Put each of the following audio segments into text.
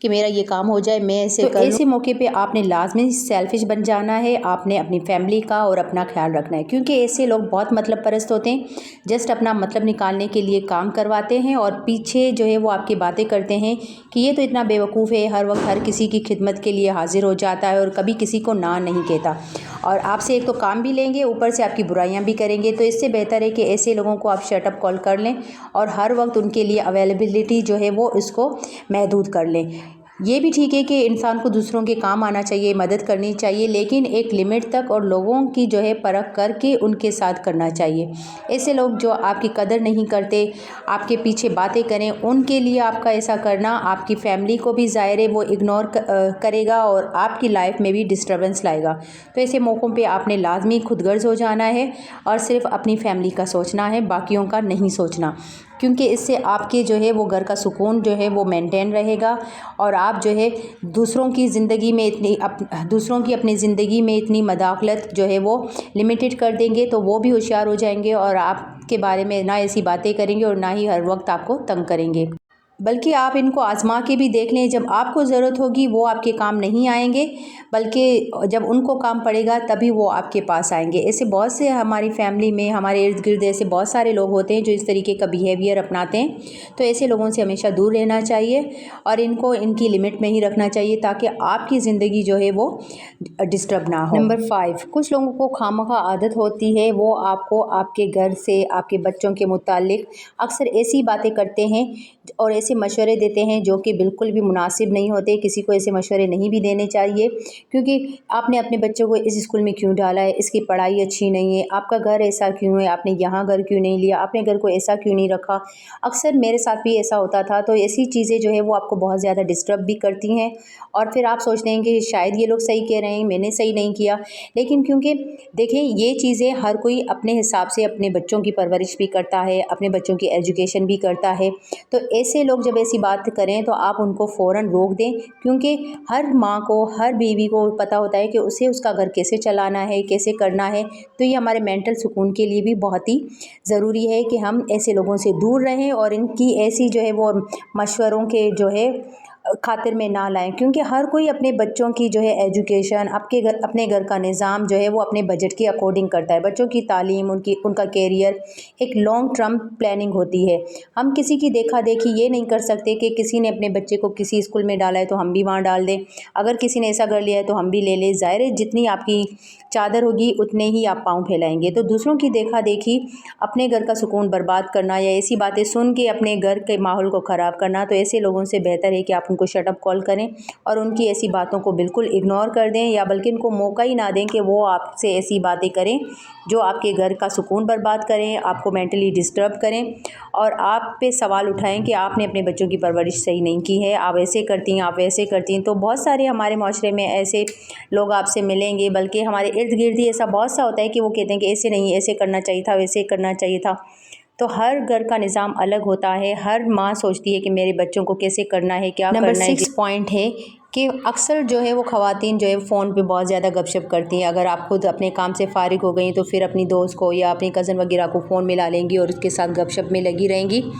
کہ میرا یہ کام ہو جائے، میں ایسے کر لوں۔ ایسے موقع پہ آپ نے لازمی سیلفش بن جانا ہے، آپ نے اپنی فیملی کا اور اپنا خیال رکھنا ہے، کیونکہ ایسے لوگ بہت مطلب پرست ہوتے ہیں، جسٹ اپنا مطلب نکالنے کے لیے کام کرواتے ہیں اور پیچھے جو ہے وہ آپ کی باتیں کرتے ہیں کہ یہ تو اتنا بیوقوف ہے، ہر وقت ہر کسی کی خدمت کے لیے حاضر ہو جاتا ہے اور کبھی کسی کو نہ نہیں کہتا، اور آپ سے ایک تو کام بھی لیں گے، اوپر سے آپ کی برائیاں بھی کریں گے۔ تو اس سے بہتر ہے کہ ایسے لوگوں کو آپ شٹ اپ کال کر لیں اور ہر وقت ان کے لیے اویلیبلٹی جو ہے وہ اس کو محدود کر لیں۔ یہ بھی ٹھیک ہے کہ انسان کو دوسروں کے کام آنا چاہیے، مدد کرنی چاہیے، لیکن ایک لمٹ تک اور لوگوں کی جو ہے پرکھ کر کے ان کے ساتھ کرنا چاہیے۔ ایسے لوگ جو آپ کی قدر نہیں کرتے، آپ کے پیچھے باتیں کریں، ان کے لیے آپ کا ایسا کرنا آپ کی فیملی کو بھی ظاہر ہے وہ اگنور کرے گا اور آپ کی لائف میں بھی ڈسٹربنس لائے گا۔ تو ایسے موقعوں پہ آپ نے لازمی خود غرض ہو جانا ہے اور صرف اپنی فیملی کا سوچنا ہے، باقیوں کا نہیں سوچنا، کیونکہ اس سے آپ کے جو ہے وہ گھر کا سکون جو ہے وہ مینٹین رہے گا اور آپ جو ہے دوسروں کی اپنی زندگی میں اتنی مداخلت جو ہے وہ لمیٹڈ کر دیں گے تو وہ بھی ہوشیار ہو جائیں گے اور آپ کے بارے میں نہ ایسی باتیں کریں گے اور نہ ہی ہر وقت آپ کو تنگ کریں گے۔ بلکہ آپ ان کو آزما کے بھی دیکھ لیں، جب آپ کو ضرورت ہوگی وہ آپ کے کام نہیں آئیں گے، بلکہ جب ان کو کام پڑے گا تبھی وہ آپ کے پاس آئیں گے۔ ایسے بہت سے ہماری فیملی میں، ہمارے ارد گرد ایسے بہت سارے لوگ ہوتے ہیں جو اس طریقے کا بیہیویئر اپناتے ہیں، تو ایسے لوگوں سے ہمیشہ دور رہنا چاہیے اور ان کو ان کی لمٹ میں ہی رکھنا چاہیے تاکہ آپ کی زندگی جو ہے وہ ڈسٹرب نہ ہو۔ نمبر 5، کچھ لوگوں کو خواہ عادت ہوتی ہے، وہ آپ کو آپ کے گھر سے، آپ کے بچوں کے متعلق اکثر ایسی باتیں کرتے ہیں اور ایسے مشورے دیتے ہیں جو کہ بالکل بھی مناسب نہیں ہوتے۔ کسی کو ایسے مشورے نہیں بھی دینے چاہیے، کیونکہ آپ نے اپنے بچوں کو اس اسکول میں کیوں ڈالا ہے، اس کی پڑھائی اچھی نہیں ہے، آپ کا گھر ایسا کیوں ہے، آپ نے یہاں گھر کیوں نہیں لیا، آپ نے گھر کو ایسا کیوں نہیں رکھا۔ اکثر میرے ساتھ بھی ایسا ہوتا تھا، تو ایسی چیزیں جو ہے وہ آپ کو بہت زیادہ ڈسٹرب بھی کرتی ہیں اور پھر آپ سوچتے ہیں کہ شاید یہ لوگ صحیح کہہ رہے ہیں، میں نے صحیح نہیں کیا۔ لیکن کیونکہ دیکھیں یہ چیزیں ہر کوئی اپنے حساب سے اپنے بچوں کی پرورش بھی کرتا ہے، اپنے بچوں کی ایجوکیشن بھی کرتا ہے، تو ایسے لوگ جب ایسی بات کریں تو آپ ان کو فوراً روک دیں، کیونکہ ہر ماں کو، ہر بیوی کو پتہ ہوتا ہے کہ اسے اس کا گھر کیسے چلانا ہے، کیسے کرنا ہے۔ تو یہ ہمارے مینٹل سکون کے لیے بھی بہت ہی ضروری ہے کہ ہم ایسے لوگوں سے دور رہیں اور ان کی ایسی جو ہے وہ مشوروں کے جو ہے خاطر میں نہ لائیں، کیونکہ ہر کوئی اپنے بچوں کی جو ہے ایجوکیشن، اپنے گھر کا نظام جو ہے وہ اپنے بجٹ کے اکارڈنگ کرتا ہے۔ بچوں کی تعلیم، ان کا کیریئر ایک لانگ ٹرم پلاننگ ہوتی ہے۔ ہم کسی کی دیکھا دیکھی یہ نہیں کر سکتے کہ کسی نے اپنے بچے کو کسی اسکول میں ڈالا ہے تو ہم بھی وہاں ڈال دیں، اگر کسی نے ایسا کر لیا ہے تو ہم بھی لے لیں۔ ظاہر ہے جتنی آپ کی چادر ہوگی اتنے ہی آپ پاؤں پھیلائیں گے۔ تو دوسروں کی دیکھا دیکھی، اپنے گھر کا سکون برباد کرنا یا ایسی باتیں سن کے اپنے گھر کے ماحول کو خراب کرنا، تو ایسے لوگوں سے بہتر ہے کہ آپ ان کو شٹ اپ کال کریں اور ان کی ایسی باتوں کو بالکل اگنور کر دیں، یا بلکہ ان کو موقع ہی نہ دیں کہ وہ آپ سے ایسی باتیں کریں جو آپ کے گھر کا سکون برباد کریں، آپ کو مینٹلی ڈسٹرب کریں اور آپ پہ سوال اٹھائیں کہ آپ نے اپنے بچوں کی پرورش صحیح نہیں کی ہے، آپ ایسے کرتی ہیں، آپ ویسے کرتی ہیں۔ تو بہت سارے ہمارے معاشرے میں ایسے لوگ آپ سے ملیں گے، بلکہ ہمارے ارد گرد ہی ایسا بہت سا ہوتا ہے کہ وہ کہتے ہیں کہ ایسے نہیں، ایسے کرنا چاہیے تھا، ویسے کرنا چاہیے تھا۔ تو ہر گھر کا نظام الگ ہوتا ہے، ہر ماں سوچتی ہے کہ میرے بچوں کو کیسے کرنا ہے، کیا کرنا ہے۔ نمبر 6 پوائنٹ ہے کہ اکثر جو ہے وہ خواتین جو ہے فون پہ بہت زیادہ گپ شپ کرتی ہیں۔ اگر آپ خود اپنے کام سے فارغ ہو گئیں تو پھر اپنی دوست کو یا اپنی کزن وغیرہ کو فون ملا لیں گی اور اس کے ساتھ گپ شپ میں لگی رہیں گی۔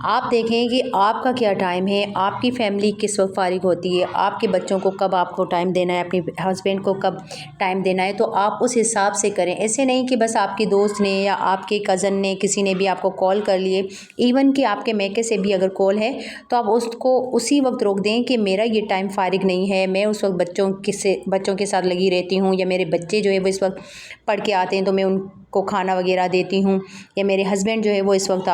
آپ دیکھیں کہ آپ کا کیا ٹائم ہے، آپ کی فیملی کس وقت فارغ ہوتی ہے، آپ کے بچوں کو کب آپ کو ٹائم دینا ہے، اپنے ہسبینڈ کو کب ٹائم دینا ہے، تو آپ اس حساب سے کریں۔ ایسے نہیں کہ بس آپ کی دوست نے یا آپ کے کزن نے کسی نے بھی آپ کو کال کر لیے، ایون کہ آپ کے میکے سے بھی اگر کال ہے تو آپ اس کو اسی وقت روک دیں کہ میرا یہ ٹائم فارغ نہیں ہے، میں اس وقت بچوں کے ساتھ لگی رہتی ہوں، یا میرے بچے جو ہے وہ اس وقت پڑھ کے آتے ہیں تو میں ان کو کھانا وغیرہ دیتی ہوں، یا میرے ہسبینڈ جو ہے وہ اس وقت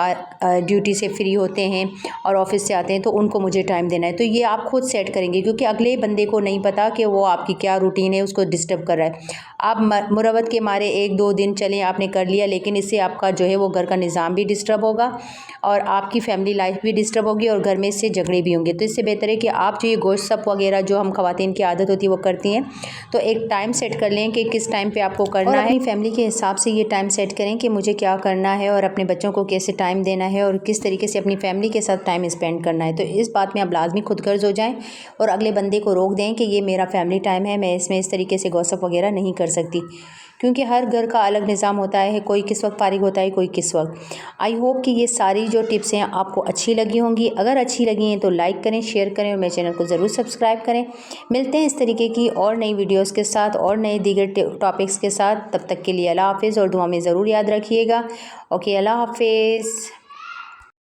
ڈیوٹی سے فری ہوتے ہیں اور آفس سے آتے ہیں تو ان کو مجھے ٹائم دینا ہے۔ تو یہ آپ خود سیٹ کریں گے، کیونکہ اگلے بندے کو نہیں پتہ کہ وہ آپ کی کیا روٹین ہے، اس کو ڈسٹرب کر رہا ہے۔ آپ مروت کے مارے 1-2 دن چلیں، آپ نے کر لیا، لیکن اس سے آپ کا جو ہے وہ گھر کا نظام بھی ڈسٹرب ہوگا اور آپ کی فیملی لائف بھی ڈسٹرب ہوگی اور گھر میں اس سے جھگڑے بھی ہوں گے۔ تو اس سے بہتر ہے کہ آپ جو یہ گوشت سپ وغیرہ جو ہم خواتین کی عادت ہوتی ہے وہ کرتی ہیں، تو ایک ٹائم سیٹ کر لیں کہ کس ٹائم پہ آپ کو کرنا ہے، اور اپنی فیملی کے حساب سے یہ ٹائم سیٹ کریں کہ مجھے کیا کرنا ہے اور اپنے بچوں کو کیسے ٹائم دینا ہے اور کس طریقے سے اپنی فیملی کے ساتھ ٹائم اسپینڈ کرنا ہے۔ تو اس بات میں آپ لازمی خود غرض ہو جائیں اور اگلے بندے کو روک دیں کہ یہ میرا فیملی ٹائم ہے، میں اس طریقے سے گوسپ وغیرہ نہیں کر سکتی۔ کیونکہ ہر گھر کا الگ نظام ہوتا ہے، کوئی کس وقت فارغ ہوتا ہے، کوئی کس وقت۔ آئی ہوپ کہ یہ ساری جو ٹپس ہیں آپ کو اچھی لگی ہوں گی۔ اگر اچھی لگی ہیں تو لائک کریں، شیئر کریں اور میرے چینل کو ضرور سبسکرائب کریں۔ ملتے ہیں اس طریقے کی اور نئی ویڈیوز کے ساتھ اور نئے دیگر ٹاپکس کے ساتھ۔ تب تک کے لیے اللہ حافظ، اور دعا میں ضرور یاد رکھیے گا۔ اوکے، اللہ حافظ۔